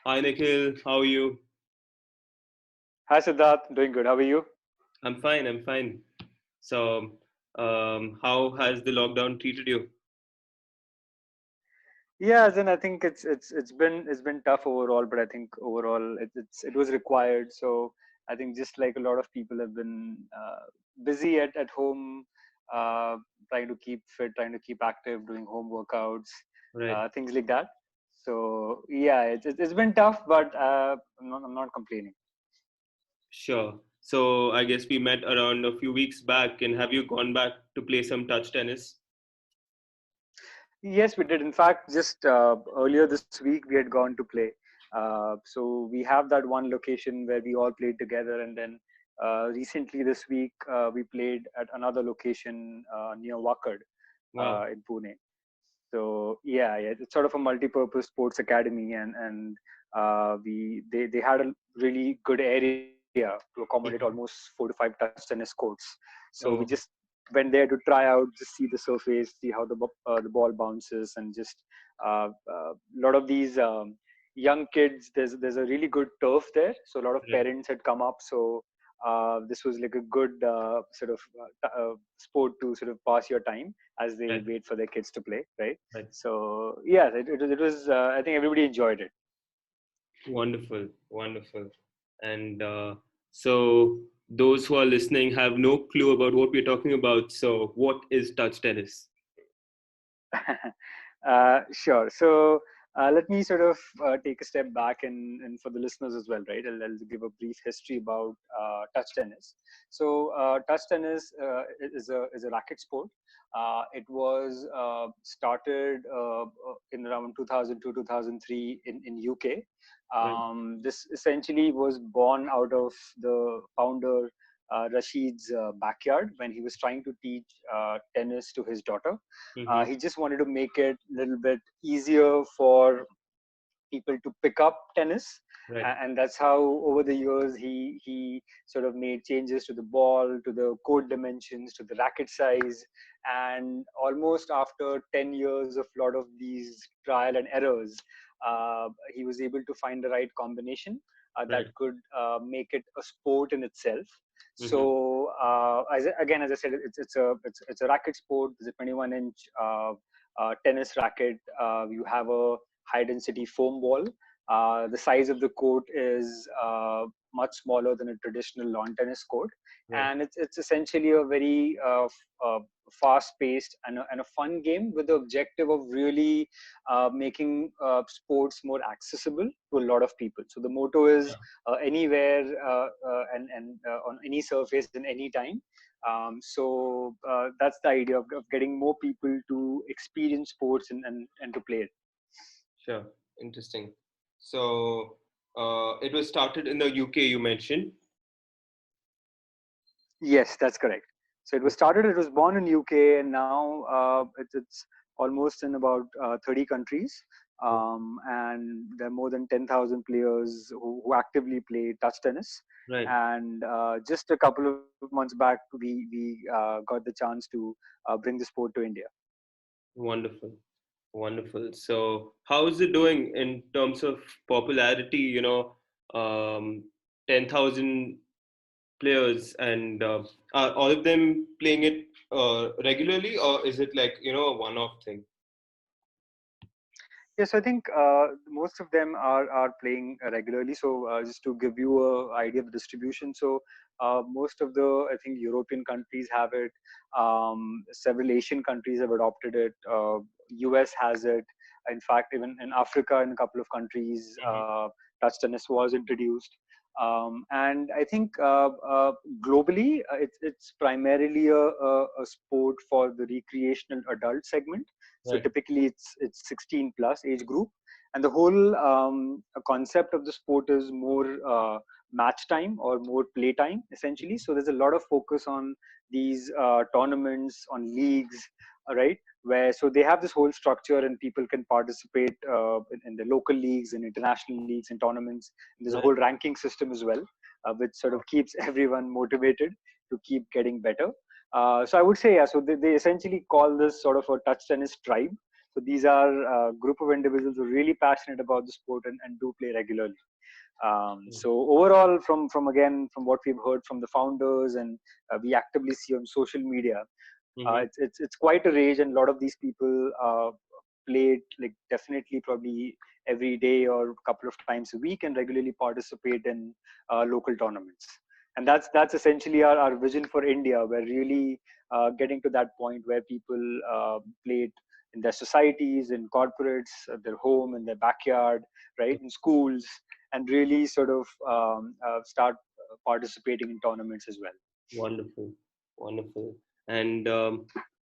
Hi Nikhil, how are you? Hi Siddharth, doing good. How are you? I'm fine, I'm fine. So, how has the lockdown treated you? Yeah, as in I think it's been tough overall, but I think overall it was required. So I think just like a lot of people have been busy at home, uh, trying to keep fit, trying to keep active, doing home workouts, Right, things like that. So yeah, it's been tough, but I'm not complaining. sure. So, I guess we met around a few weeks back, and have you gone back to play some touch tennis? Yes, we did. In fact, just earlier this week, we had gone to play. So we have that one location where we all played together, and then recently this week we played at another location near Wakad Wow, in Pune. So yeah, it's sort of a multi-purpose sports academy, and they had a really good area to accommodate almost 4 to 5 touch tennis courts. So we just oh, went there to try out, just see the surface, see how the ball bounces, and just a lot of these young kids. There's a really good turf there, so a lot of right, parents had come up. So this was like a good sport to sort of pass your time as they right, wait for their kids to play, right? right. So yeah, it was. I think everybody enjoyed it. Wonderful, wonderful. And so, those who are listening have no clue about what we're talking about. So, what is touch tennis? Sure. So let me sort of take a step back and for the listeners as well, right? I'll give a brief history about touch tennis. So touch tennis is a racket sport. It was started in around 2002 2003 in UK. Right. This essentially was born out of the founder Rashid's backyard when he was trying to teach tennis to his daughter. Mm-hmm. He just wanted to make it a little bit easier for people to pick up tennis, Right. and that's how over the years he sort of made changes to the ball, to the court dimensions, to the racket size, and almost after 10 years of a lot of these trial and errors, he was able to find the right combination that Right. could make it a sport in itself. Mm-hmm. So again, as I said, it's a racket sport. It's a 21-inch tennis racket. You have a high density foam ball. The size of the court is much smaller than a traditional lawn tennis court, Right. and it's essentially a very fast paced and a fun game with the objective of really making sports more accessible to a lot of people. So the motto is anywhere and on any surface and any time. So that's the idea of getting more people to experience sports and to play it. Sure. Interesting. So it was started in the UK, you mentioned. Yes, that's correct. So it was started. It was born in UK, and now it's almost in about 30 countries, and there are more than 10,000 players who actively play touch tennis. Right. And just a couple of months back, we got the chance to bring the sport to India. Wonderful. Wonderful. So how is it doing in terms of popularity? 10,000 players, and are all of them playing it regularly, or is it like, a one-off thing? Yes, I think most of them are playing regularly. So just to give you a idea of the distribution, so most of the I think European countries have it. Several Asian countries have adopted it. US has it. In fact, even in Africa, in a couple of countries, touch tennis was introduced. And I think globally, it's primarily a sport for the recreational adult segment. So Right. typically it's 16 plus age group, and the whole concept of the sport is more match time or more play time essentially. So there's a lot of focus on these tournaments, on leagues, right? Where so they have this whole structure, and people can participate in the local leagues and international leagues and tournaments. And there's a whole Right. ranking system as well, which sort of keeps everyone motivated to keep getting better. So I would say, yeah. So they essentially call this sort of a touch tennis tribe. So these are a group of individuals who are really passionate about the sport and do play regularly. So overall, from what we've heard from the founders and we actively see on social media, Mm-hmm. it's quite a range, and a lot of these people play it like definitely probably every day or a couple of times a week and regularly participate in local tournaments. And that's essentially our vision for India. We're really getting to that point where people play it in their societies, in corporates, at their home, in their backyard, right, in schools, and really sort of start participating in tournaments as well. Wonderful, wonderful. And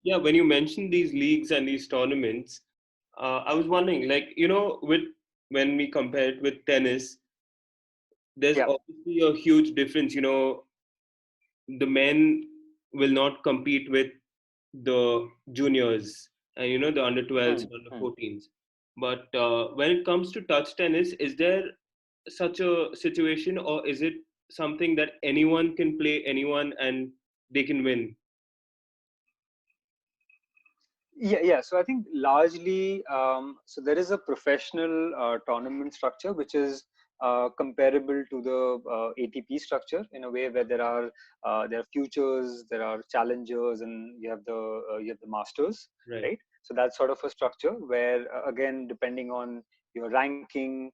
yeah, when you mentioned these leagues and these tournaments, I was wondering, like, with when we compare it with tennis, there's Yeah. obviously a huge difference. The men will not compete with the juniors and the under 12s Hmm. and under Hmm. 14s. But when it comes to touch tennis, is there such a situation, or is it something that anyone can play anyone and they can win? Yeah. So I think largely, so there is a professional tournament structure which is comparable to the ATP structure in a way where there are futures, there are challengers, and you have the masters, Right. right? So that's sort of a structure where again, depending on your ranking,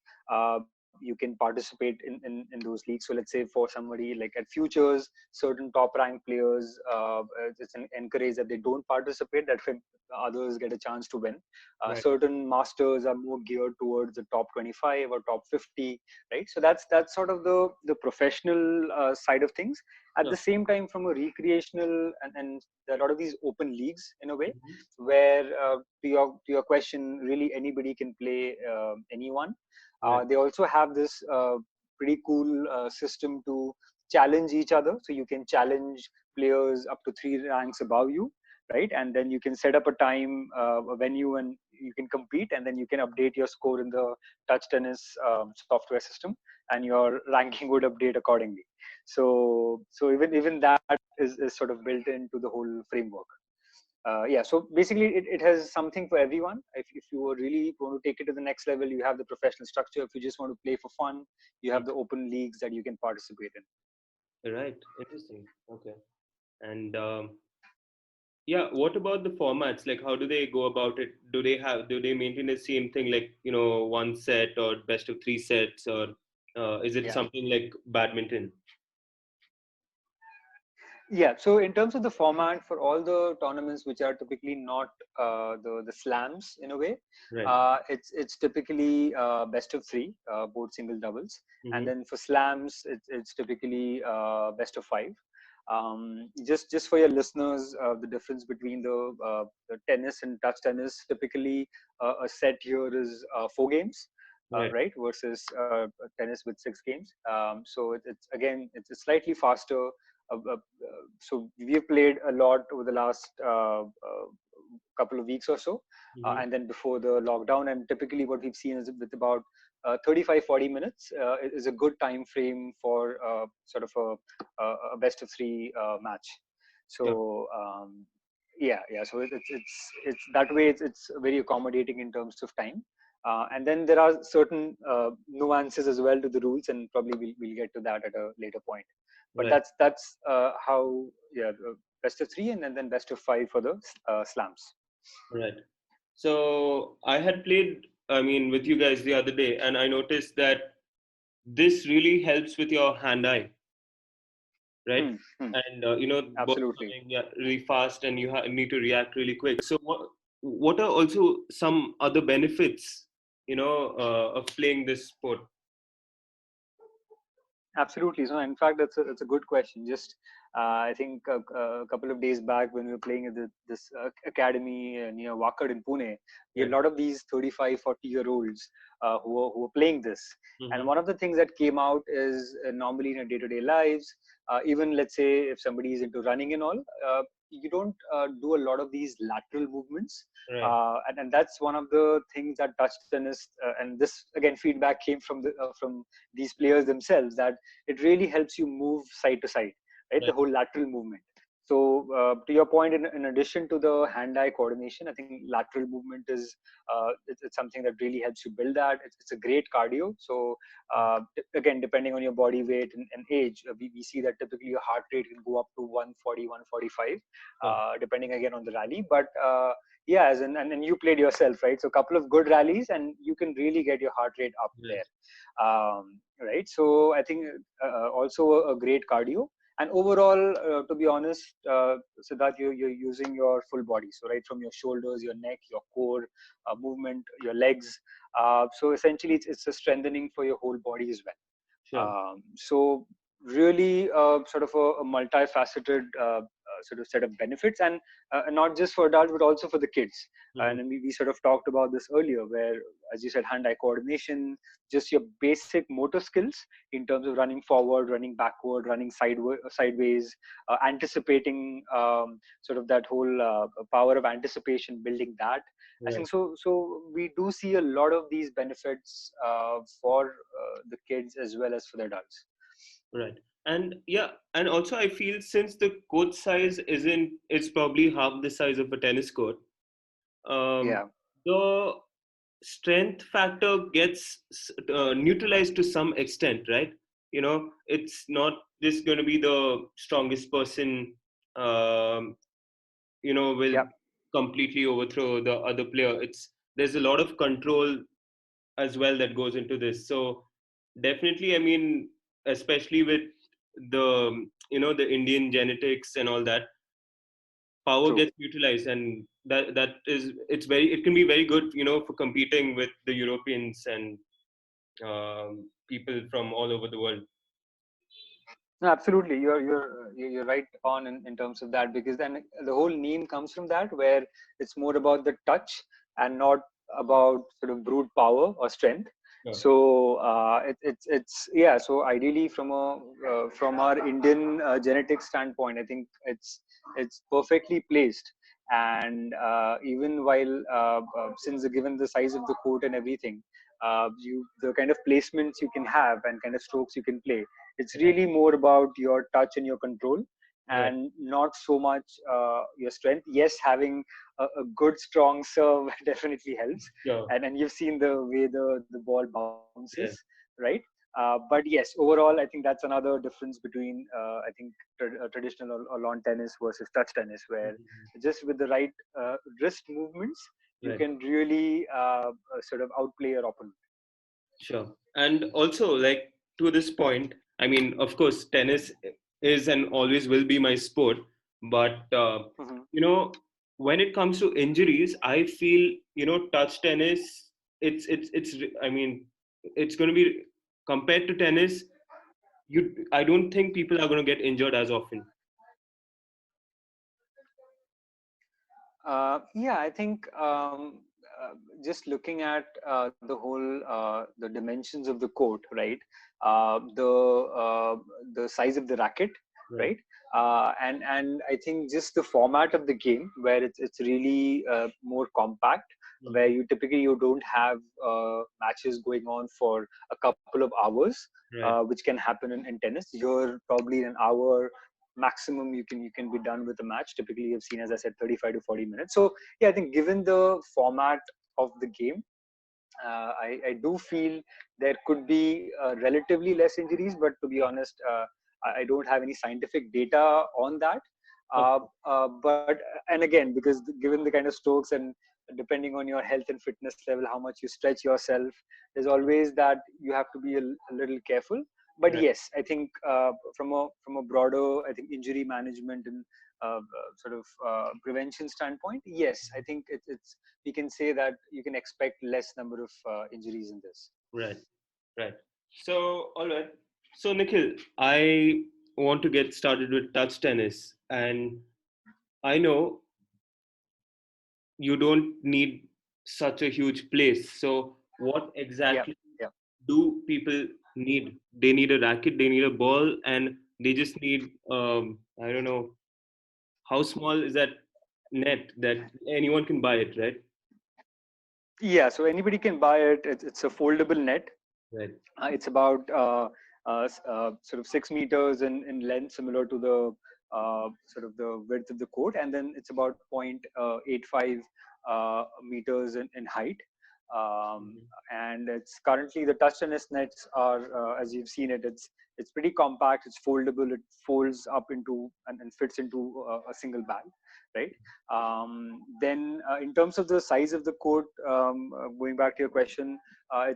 you can participate in those leagues. So let's say for somebody like at futures, certain top ranked players, it's encouraged that they don't participate. That way others get a chance to win. Right. Certain masters are more geared towards the top 25 or top 50, right? So that's sort of the professional side of things. At Yeah. the same time, from a recreational and there are a lot of these open leagues in a way Mhm. where to your question, really anybody can play anyone. Right. They also have this pretty cool system to challenge each other. So you can challenge players up to three ranks above you, right? And then you can set up a time, a venue, and you can compete, and then you can update your score in the touch tennis software system, and your ranking would update accordingly. So even that is sort of built into the whole framework. Yeah, so basically it has something for everyone. If you really want to take it to the next level, you have the professional structure. If you just want to play for fun, you have the open leagues that you can participate in. Right. Interesting. Okay. And yeah, what about the formats? Like, how do they go about it? Do they maintain the same thing, like, one set or best of three sets, or is it Yeah. something like badminton? Yeah, so in terms of the format for all the tournaments which are typically not the slams in a way, Right. it's typically best of three, both single doubles, and Mm-hmm. then for slams it's typically best of five. Just for your listeners, the difference between the tennis and touch tennis, typically a set here is 4 games. Right. Right, versus tennis with 6 games. So it's again it's slightly faster. So we've played a lot over the last couple of weeks or so, Mm-hmm. and then before the lockdown. And typically, what we've seen is with about 35-40 minutes is a good time frame for sort of a best of three match. Yeah. So yeah. So it's that way. It's very accommodating in terms of time. And then there are certain nuances as well to the rules, and probably we'll get to that at a later point. But Right. that's how, yeah, the best of three, and then best of five for the slams. Right. So I had played, I mean, with you guys the other day, and I noticed that this really helps with your hand-eye, right? Hmm, hmm, And balls absolutely. coming, yeah, really fast, and you need to react really quick. So what are also some other benefits, of playing this sport? Absolutely. So, in fact, that's a good question. Just I think a couple of days back when we were playing at this academy near Wakad in Pune, we had Right. a lot of these 35, 40-year-olds who were playing this. And Mm-hmm. one of the things that came out is normally in our day-to-day lives, even let's say if somebody is into running and all, you don't do a lot of these lateral movements. Right. And that's one of the things that touch tennis, and this again feedback came from these players themselves, that it really helps you move side to side, right? The Right. whole lateral movement. To your point, in addition to the hand-eye coordination, I think lateral movement is it's something that really helps you build that. It's a great cardio. So again, depending on your body weight and age, we see that typically your heart rate can go up to 140, 145, Yeah, depending again on the rally. But yeah, as in, and you played yourself, right? So a couple of good rallies, and you can really get your heart rate up right, there, right? So I think also a great cardio. And overall, to be honest, Siddharth, you're using your full body. So right from your shoulders, your neck, your core movement, your legs. So essentially, it's a strengthening for your whole body as well. sure. So really sort of a multifaceted sort of set of benefits, and not just for adults but also for the kids. Hmm. And we sort of talked about this earlier, where, as you said, hand-eye coordination, just your basic motor skills in terms of running forward, running backward, running sideways, anticipating, sort of that whole power of anticipation, building that. I Right, think so. So we do see a lot of these benefits for the kids as well as for the adults. right. And yeah, and also I feel since the court size isn't, it's probably half the size of a tennis court. Um, Yeah, the strength factor gets neutralized to some extent, right? It's not just going to be the strongest person, um, will yeah, completely overthrow the other player. There's a lot of control as well that goes into this. So definitely, I mean, especially with the Indian genetics and all that, power true. gets utilized, and it can be very good, for competing with the Europeans and people from all over the world. No, absolutely. You're right on in terms of that, because then the whole name comes from that, where it's more about the touch and not about sort of brute power or strength. Yeah. So it's yeah. So ideally, from our Indian genetic standpoint, I think it's perfectly placed. And even while since given the size of the court and everything, you the kind of placements you can have and kind of strokes you can play, it's Right. really more about your touch and your control, Right. and not so much your strength. Yes, having a good strong serve definitely helps, Yeah. and you've seen the way the ball bounces, Yeah. right? But yes, overall, I think that's another difference between I think traditional or lawn tennis versus touch tennis, where Mhm. just with the right wrist movements, you Right. can really sort of outplay your opponent. Sure. And also, like, to this point, I mean, of course, tennis is and always will be my sport. But, Mhm. you know, when it comes to injuries, I feel, touch tennis, I mean, it's going to be compared to tennis, I don't think people are going to get injured as often. Yeah, I think just looking at the dimensions of the court, right? The size of the racket, Right. right? And I think just the format of the game, where it's really more compact, where Mhm. you don't have matches going on for a couple of hours, Right. which can happen in tennis. You're probably an hour maximum you can be done with a match. Typically, you've seen, as I said, 35 to 40 minutes. So yeah, I think given the format of the game, I do feel there could be relatively less injuries, but to be honest, I don't have any scientific data on that. Okay. But and again, because given the kind of strokes and depending on your health and fitness level, how much you stretch yourself, there's always that you have to be a little careful. But Right. yes, I think from a broader, I think, injury management and sort of prevention standpoint, yes, I think it's we can say that you can expect less number of injuries in this. Right. Right. So, all right. So, Nikhil, I want to get started with touch tennis, and I know you don't need such a huge place. So, what Yeah, exactly yeah. do people need? They need a racket, they need a ball, and they just need, I don't know, how small is that net that anyone can buy it, right? Yeah, so anybody can buy it. It's a foldable net. Right. It's about sort of 6 meters in length, similar to the sort of the width of the court, and then it's about 0.85 meters in height. Um, Mhm. and it's currently, the touch tennis nets are, as you've seen it, it's pretty compact, it's foldable, it folds up into and fits into a single bag, right? Then in terms of the size of the court, going back to your question,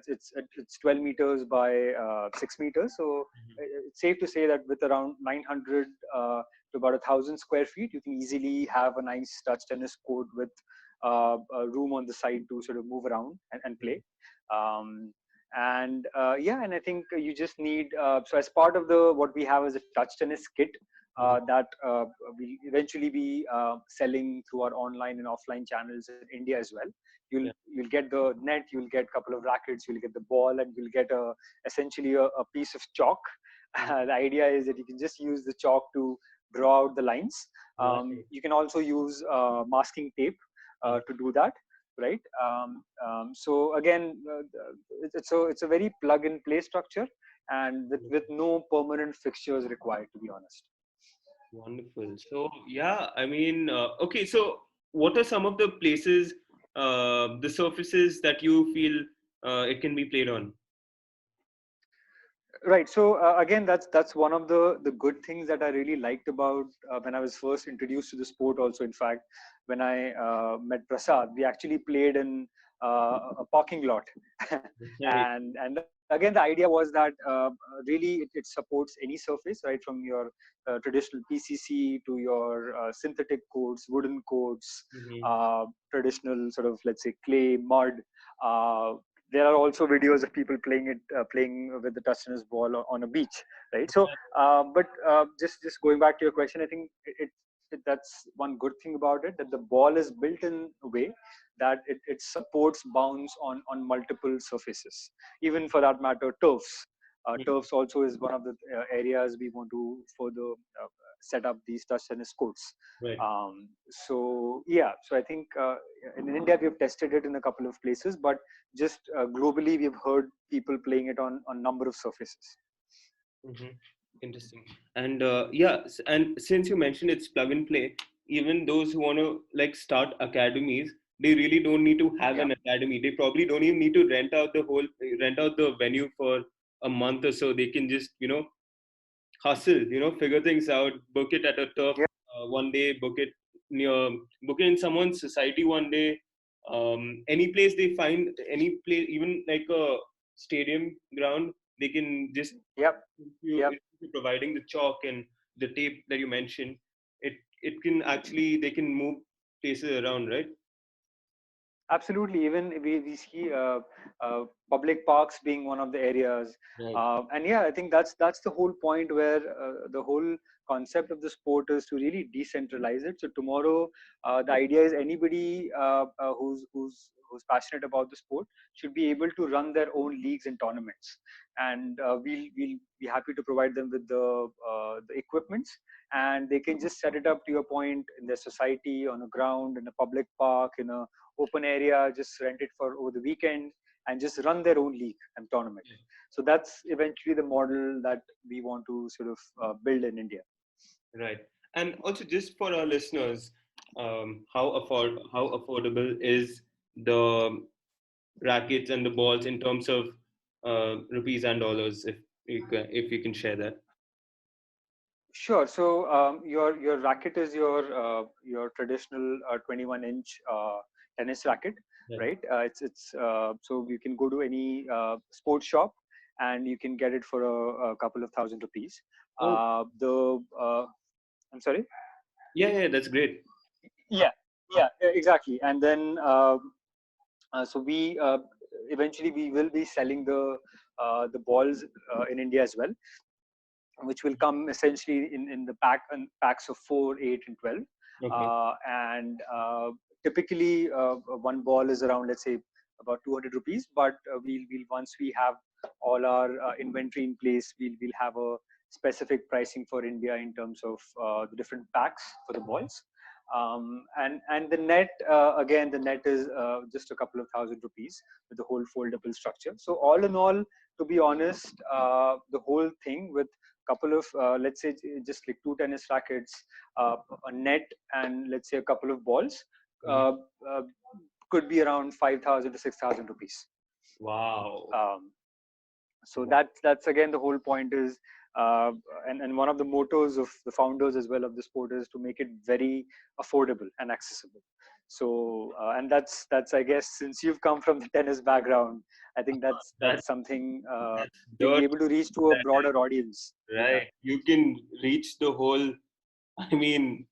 it's 12 meters by 6 meters. So it's safe to say that with around 900 to about 1,000 square feet, you can easily have a nice touch tennis court with a room on the side to sort of move around and play. Um, and yeah, and I think you just need, so as part of the what we have as a touch tennis kit, Mhm. that we eventually be selling through our online and offline channels in India as well. Yeah. You'll get the net, you'll get a couple of rackets, you'll get the ball, and you'll get essentially a piece of chalk. Mhm. The idea is that you can just use the chalk to draw out the lines. Right. You can also use masking tape Mhm. to do that, right? So again, it's a very plug and play structure, and with no permanent fixtures required, to be honest. Wonderful. So yeah, I mean, okay. So what are some of the places, the surfaces that you feel it can be played on? Right. So again, that's one of the good things that I really liked about when I was first introduced to the sport. Also, in fact, when I met Prasad, we actually played in a parking lot, Right. and again, the idea was that really it supports any surface, right, from your traditional PCC to your synthetic courts, wooden courts, Mhm. traditional sort of, let's say, clay, mud. Uh, there are also videos of people playing with the touch tennis ball on a beach, right? So but just going back to your question, I think that's one good thing about it, that the ball is built in a way that it supports bounce on multiple surfaces, even for that matter turfs. Mhm. Turfs also is one of the areas we want to further set up these touch tennis courts. Right. So yeah, so I think in India we have tested it in a couple of places, but just globally we've heard people playing it on number of surfaces. Hmm. Interesting. And yeah, and since you mentioned it's plug and play, even those who want to like start academies, they really don't need to have Yeah, an academy. They probably don't even need to rent out the venue for a month or so. They can just, hustle, figure things out, book it at a turf yeah, one day, near, book it in someone's society one day. Any place they find, any place, even like a stadium ground, they can just, yep, if yep. you're providing the chalk and the tape that you mentioned, it can actually, they can move places around, right? Absolutely. Even we see public parks being one of the areas, Right. and yeah, I think that's the whole point where the whole concept of the sport is to really decentralize it. So tomorrow, the idea is anybody who's passionate about the sport should be able to run their own leagues and tournaments, and we'll be happy to provide them with the equipments, and they can just set it up, to your point, in their society, on a ground, in a public park, in a open area, just rent it for over the weekend and just run their own league and tournament. So that's eventually the model that we want to sort of build in India. Right. And also, just for our listeners, how affordable is the rackets and the balls in terms of rupees and dollars, if you can share that. Sure. So your racket is your traditional 21-inch tennis racket, Right. right? It's so you can go to any sports shop and you can get it for a couple of thousand rupees. Oh, The I'm sorry. yeah, yeah, that's great. Yeah, yeah, exactly. And then so we eventually we will be selling the balls in India as well, which will come essentially in the packs of 4, 8, and 12. Okay. And typically, one ball is around, let's say, about 200 rupees. But we'll once we have all our inventory in place, we'll have a specific pricing for India in terms of the different packs for the balls. And the net, again, the net is just a couple of thousand rupees with the whole foldable structure. So all in all, to be honest, the whole thing with couple of let's say just like two tennis rackets, a net, and let's say a couple of balls, Mhm. uh, uh, could be around 5,000 to 6,000 rupees. Wow. Um, so Wow. that's again the whole point is, uh, and one of the mottos of the founders as well of the sport is to make it very affordable and accessible. So and that's I guess, since you've come from the tennis background, I think That that's something that's you'll dirt. be able to reach to a That broader audience is with that. right. You can reach the whole. I mean,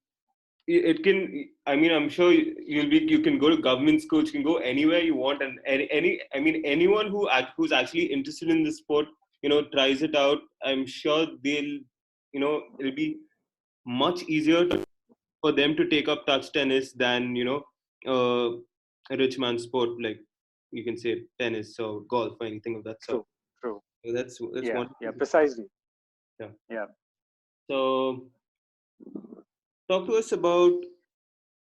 it can. I mean, I'm sure you'll be. You can go to government schools. You can go anywhere you want, and any. I mean, anyone who's actually interested in the sport, tries it out. I'm sure they'll. It'll be much easier for them to take up touch tennis than a rich man's sport, like you can say tennis or golf or anything of that sort. True, true. So that's Yeah, wonderful. yeah, precisely. Yeah. Yeah. So talk to us about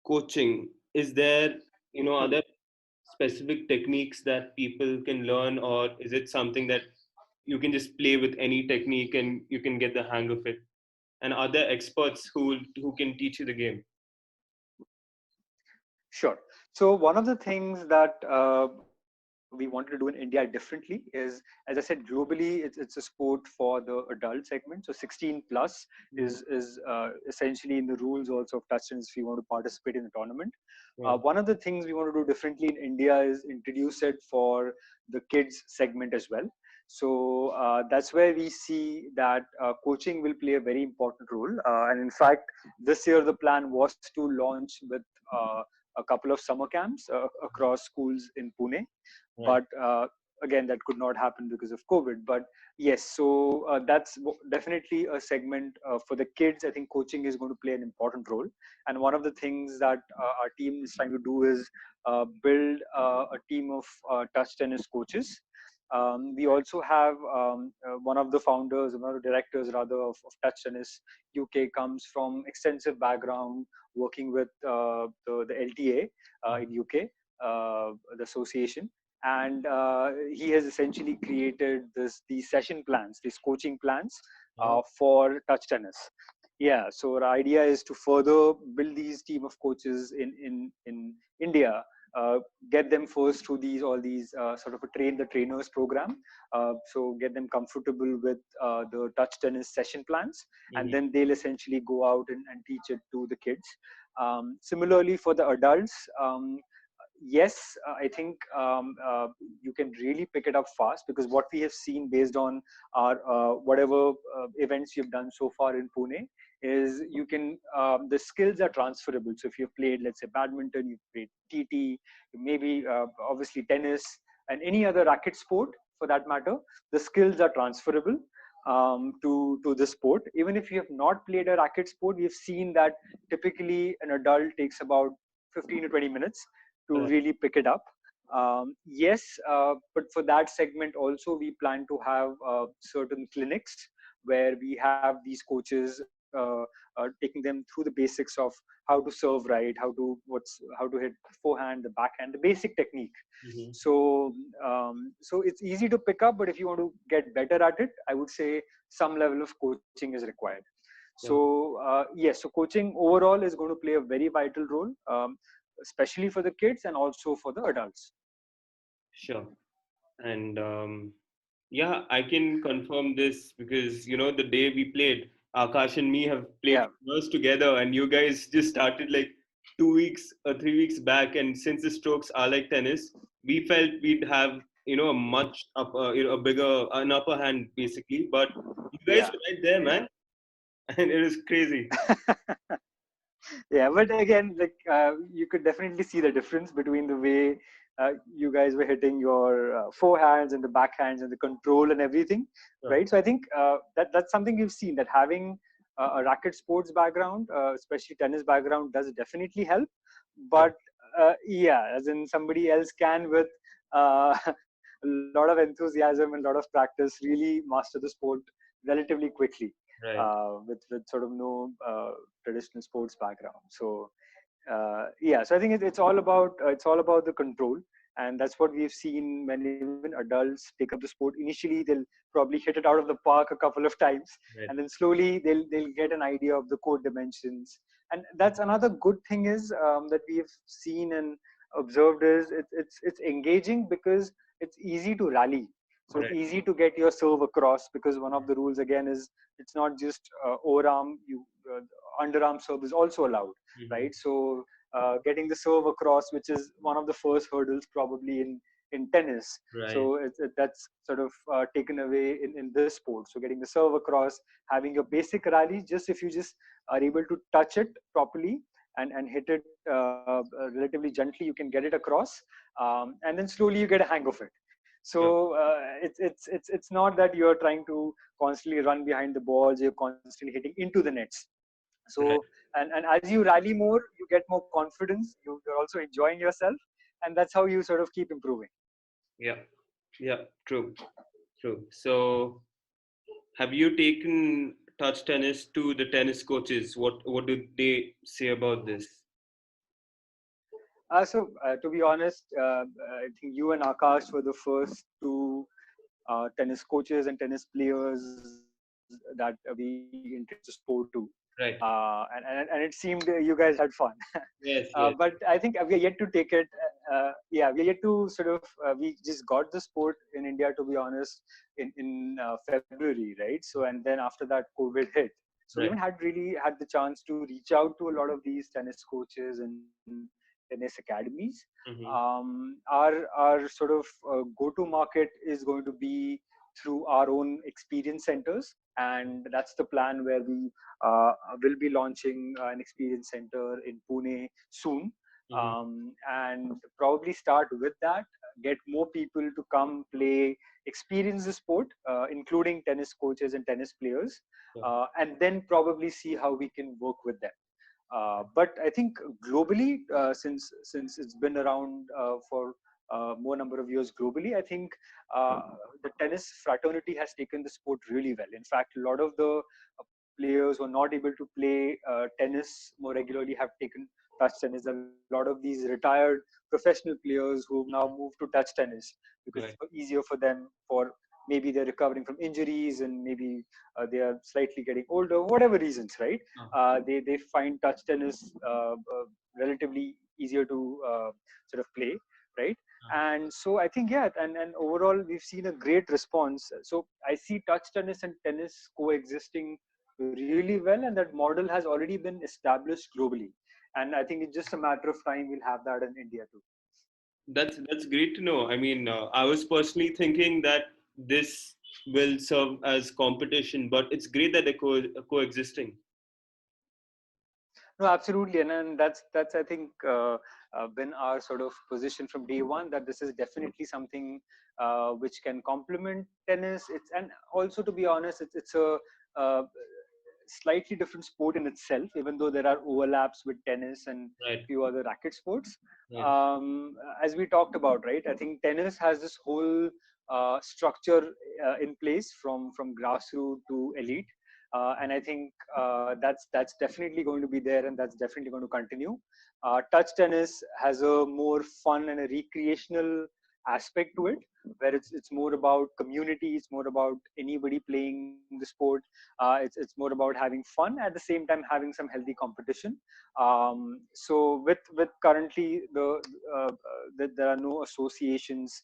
coaching. Is there, are Hmm. there specific techniques that people can learn, or is it something that you can just play with any technique and you can get the hang of it? And are there experts who can teach you the game? Sure. So one of the things that we wanted to do in India differently is, as I said, globally it's a sport for the adult segment. So 16 plus Mhm. is essentially in the rules also of touch tennis if you want to participate in the tournament. Yeah. One of the things we want to do differently in India is introduce it for the kids segment as well. So that's where we see that coaching will play a very important role. And in fact, this year the plan was to launch with uh, a couple of summer camps across schools in Pune, Right. but again that could not happen because of COVID. But yes, so that's definitely a segment for the kids. I think coaching is going to play an important role, and one of the things that our team is trying to do is build a team of touch tennis coaches. We also have one of the founders, one of the directors rather of Touch Tennis UK, comes from extensive background working with the LTA in UK, the association, and he has essentially created these session plans, these coaching plans Oh. for touch tennis. Yeah, so our idea is to further build these team of coaches in India, uh, get them first through these all these sort of a train the trainers program, so get them comfortable with the touch tennis session plans, and Mhm. then they'll essentially go out and teach it to the kids. Similarly for the adults, yes, I think you can really pick it up fast, because what we have seen based on our whatever events you've done so far in Pune is you can the skills are transferable. So if you've played, let's say, badminton, you've played TT, maybe obviously tennis, and any other racket sport for that matter, the skills are transferable to the sport. Even if you have not played a racket sport, we've seen that typically an adult takes about 15 to 20 minutes to Correct. really pick it up. Yes, but for that segment also, we plan to have certain clinics where we have these coaches taking them through the basics of how to serve right, how to hit forehand, the backhand, the basic technique. Mhm. So it's easy to pick up, but if you want to get better at it, I would say some level of coaching is required. Yeah. So yes, so coaching overall is going to play a very vital role, especially for the kids and also for the adults. Sure. And yeah, I can confirm this because the day we played, Akash and me have played Yeah, years together, and you guys just started like 2 weeks or 3 weeks back. And since the strokes are like tennis, we felt we'd have a much upper, a bigger, an upper hand basically. But you guys yeah, were right there, yeah. man, and it was crazy. Yeah, but again, like you could definitely see the difference between the way you guys were hitting your forehands and the backhands and the control and everything, Yeah. right? So I think that's something we've seen, that having a racket sports background, especially tennis background, does definitely help. Yeah. But yeah, as in somebody else can with a lot of enthusiasm and a lot of practice really master the sport relatively quickly Right. with sort of no traditional sports background. So yeah, so I think it's all about the control. And that's what we've seen when even adults take up the sport. Initially, they'll probably hit it out of the park a couple of times, Right. and then slowly they'll get an idea of the court dimensions. And that's another good thing is that we've seen and observed is it's engaging because it's easy to rally. So it's Right. easy to get your serve across, because one of the rules again is it's not just overarm. Underarm serve is also allowed, Hmm. right? So getting the serve across, which is one of the first hurdles probably in tennis. Right. So that's sort of taken away in this sport. So getting the serve across, having a basic rally, just if you just are able to touch it properly and hit it relatively gently, you can get it across, and then slowly you get a hang of it. Sure. So it's not that you're trying to constantly run behind the balls, you're constantly hitting into the nets. So Right. and as you rally more, you get more confidence, you're also enjoying yourself, and that's how you sort of keep improving. Yeah. Yeah. True. True. So, have you taken touch tennis to the tennis coaches? What do they say about this? So to be honest, I think you and Akash were the first two tennis coaches and tennis players that we introduced the sport to. Right. And it seemed you guys had fun. Yes. Yes. But I think we are yet to take it. Yeah, we are yet to sort of, we just got the sport in India, to be honest, in February, right? So, and then after that, COVID hit. So we Right. haven't had really had the chance to reach out to a lot of these tennis coaches and tennis academies. Hmm. Our sort of go-to market is going to be through our own experience centers, and that's the plan where we will be launching an experience center in Pune soon, Hmm. and probably start with that, get more people to come play, experience the sport, including tennis coaches and tennis players, Sure. and then probably see how we can work with them. But I think globally, since it's been around for more number of years globally, I think uh, the tennis fraternity has taken the sport really well. In fact, a lot of the players who are not able to play tennis more regularly have taken touch tennis. A lot of these retired professional players who've now moved to touch tennis because it's Right. easier for them, for maybe they're recovering from injuries, and maybe they are slightly getting older, whatever reasons, right? Oh, They find touch tennis relatively easier to sort of play, right? oh. And so I think, yeah, and overall we've seen a great response. So I see touch tennis and tennis coexisting really well, and that model has already been established globally. And I think it's just a matter of time we'll have that in India too. That's great to know. I mean, I was personally thinking that this will serve as competition, but it's great that they're coexisting. No, absolutely, and that's I think been our sort of position from day one, that this is definitely something which can complement tennis. It's, and also, to be honest, it's a uh, slightly different sport in itself, even though there are overlaps with tennis and Right. few other racket sports. Right. As we talked about, right? I think tennis has this whole structure in place from grassroots to elite, and I think that's definitely going to be there, and that's definitely going to continue. Touch tennis has a more fun and a recreational aspect to it, where it's more about community, it's more about anybody playing the sport. It's more about having fun, at the same time having some healthy competition. So with currently there are no associations.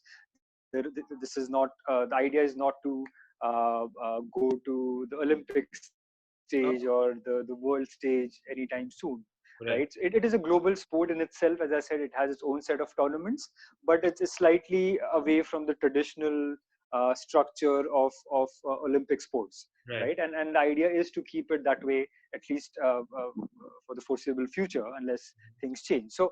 This is not the idea is not to go to the Olympic stage or the world stage anytime soon, right? It is a global sport in itself. As I said, it has its own set of tournaments, but it's slightly away from the traditional structure of Olympic sports, Right. right? And the idea is to keep it that way, at least for the foreseeable future, unless things change. So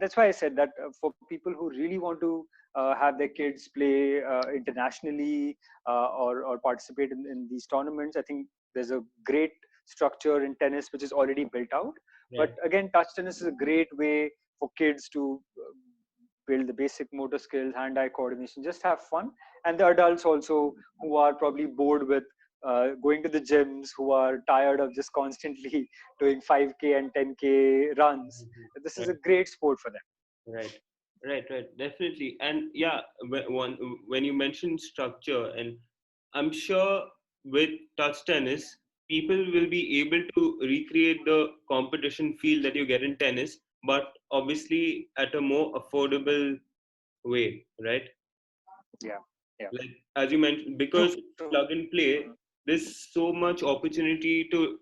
that's why I said that for people who really want to have their kids play internationally, or participate in these tournaments, I think there's a great structure in tennis which is already built out. But Right. again, touch tennis is a great way for kids to build the basic motor skills, hand-eye coordination, just have fun. And the adults also, who are probably bored with going to the gyms, who are tired of just constantly doing 5K and 10K runs, Mhm. this is Right. a great sport for them. Right. Right, right, definitely. And yeah, when you mentioned structure, and I'm sure with touch tennis, people will be able to recreate the competition feel that you get in tennis, but obviously at a more affordable way, right? Yeah, yeah, Like as you mentioned, true, because true. plug and play, there's so much opportunity to,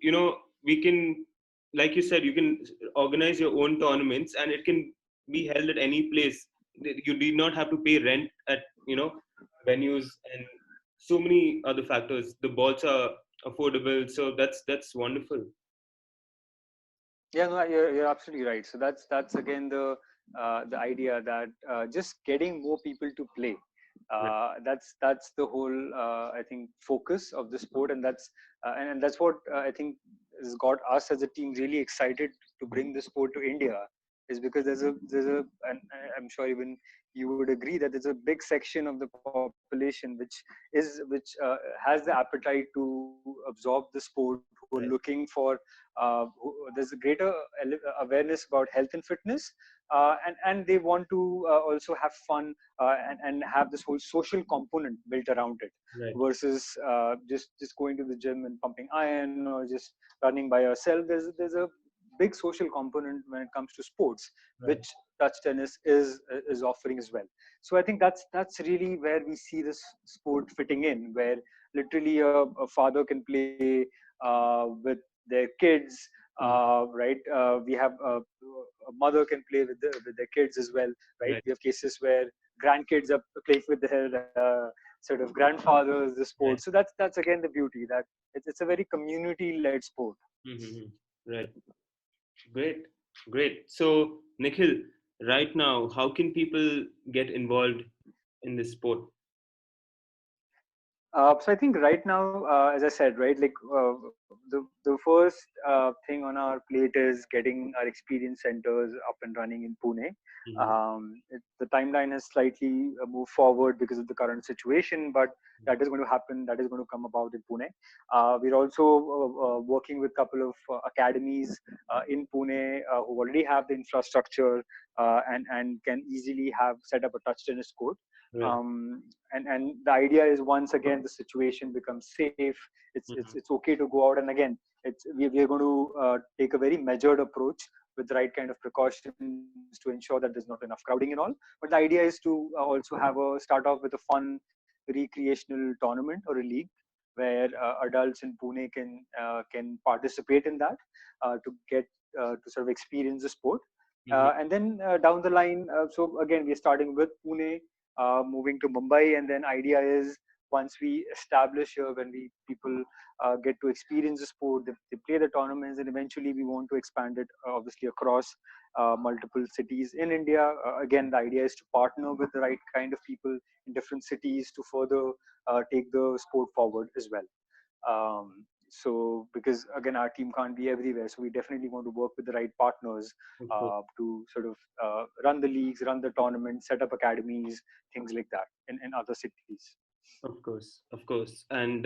we can, like you said, you can organize your own tournaments and it can be held at any place. You did not have to pay rent at, venues, and so many other factors. The balls are affordable, so that's wonderful. Yeah, no, you're absolutely right. So that's again the idea that just getting more people to play. Right, That's the whole I think focus of the sport, and and that's what I think has got us as a team really excited to bring the sport to India. Is because there's a and I'm sure even you would agree that there's a big section of the population which has the appetite to absorb the sport, who are looking right, for there's a greater awareness about health and fitness, and they want to also have fun and have this whole social component built around it right, versus just going to the gym and pumping iron or just running by yourself. There's a big social component when it comes to sports, right. which touch tennis is offering as well. So I think that's really where we see this sport fitting in, where literally a father can play with their kids, Mhm. right? We have a mother can play with their kids as well, right? Right, We have cases where grandkids are playing with their sort of grandfathers the sport. right. So that's again the beauty that it's a very community led sport. Mhm. Right. Great, great. So, Nikhil, right now, how can people get involved in this sport? So I think right now, as I said, right, like the first thing on our plate is getting our experience centers up and running in Pune. Hmm. The timeline has slightly moved forward because of the current situation, but that is going to happen. That is going to come about in Pune. We're also working with a couple of academies in Pune who already have the infrastructure and can easily have set up a touch tennis court. Right. Um, and the idea is once again the situation becomes safe, it's Hmm. okay to go out, and again we are going to take a very measured approach with the right kind of precautions to ensure that there's not enough crowding and all. But the idea is to also have a start off with a fun recreational tournament or a league where adults in Pune can participate in that to get to sort of experience the sport. Hmm. And then down the line, so again, we're starting with Pune, moving to Mumbai, and then idea is once we establish here, when we people get to experience the sport, they play the tournaments, and eventually we want to expand it obviously across multiple cities in India. Again, the idea is to partner with the right kind of people in different cities to further take the sport forward as well. So because again our team can't be everywhere, so we definitely want to work with the right partners Of course, to sort of run the leagues, run the tournaments, set up academies, things like that in other cities. of course, of course. And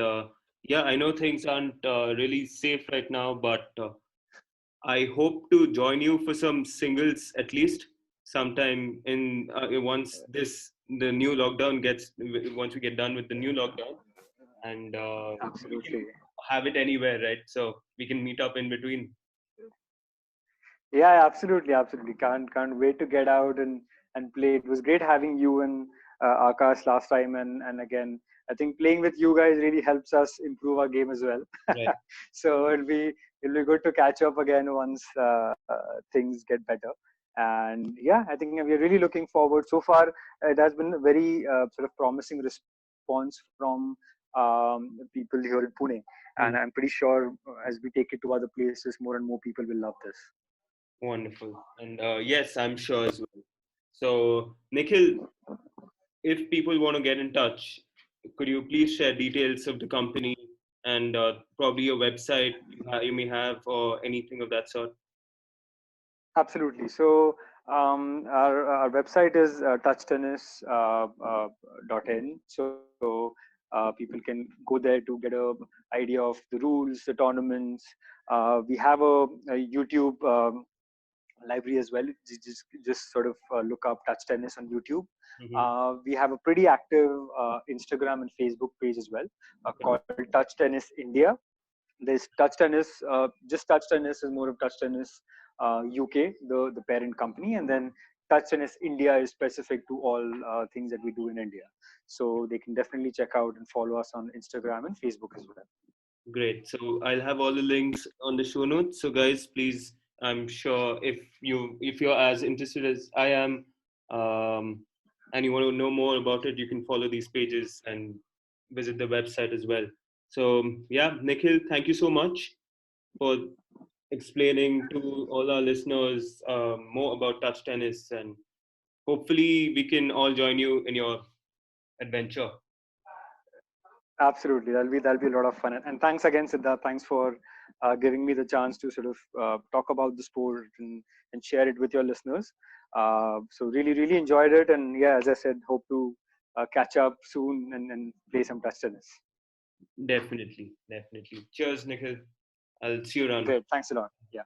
yeah, I know things aren't really safe right now, but I hope to join you for some singles at least sometime in once the new lockdown gets once we get done with the new lockdown, and we can Absolutely. have it anywhere, right? So we can meet up in between. Yeah, absolutely, absolutely. Can't wait to get out and play. It was great having you and Akash last time, and again, I think playing with you guys really helps us improve our game as well. Right. So it'll be good to catch up again once things get better. And yeah, I think we're really looking forward. So far, it has been a very sort of promising response from people here in Pune, and I'm Hmm. pretty sure as we take it to other places, more and more people will love this. Wonderful. And yes, I'm sure as well. So, Nikhil, if people want to get in touch, could you please share details of the company and probably your website you may have or anything of that sort? Absolutely. So our website is touchtennis .in. So people can go there to get a idea of the rules, the tournaments. We have a YouTube library as well. Just sort of look up touch tennis on YouTube. Mm-hmm. We have a pretty active Instagram and Facebook page as well, Okay. called Touch Tennis India. There's touch tennis, just touch tennis is more of touch tennis UK, the parent company, and then touch tennis India is specific to all things that we do in India. So they can definitely check out and follow us on Instagram and Facebook as well. Great. So I'll have all the links on the show notes. So guys, please, I'm sure if you're as interested as I am, and you want to know more about it, you can follow these pages and visit the website as well. So yeah, Nikhil, thank you so much for explaining to all our listeners more about touch tennis, and hopefully we can all join you in your adventure. Absolutely, that'll be a lot of fun. And thanks again, Siddharth. Thanks for giving me the chance to sort of talk about the sport and share it with your listeners. So really enjoyed it, and yeah, as I said, hope to catch up soon and play some touch tennis. Definitely, definitely. Cheers, Nikhil. I'll see you around. Great, thanks a lot. Yeah.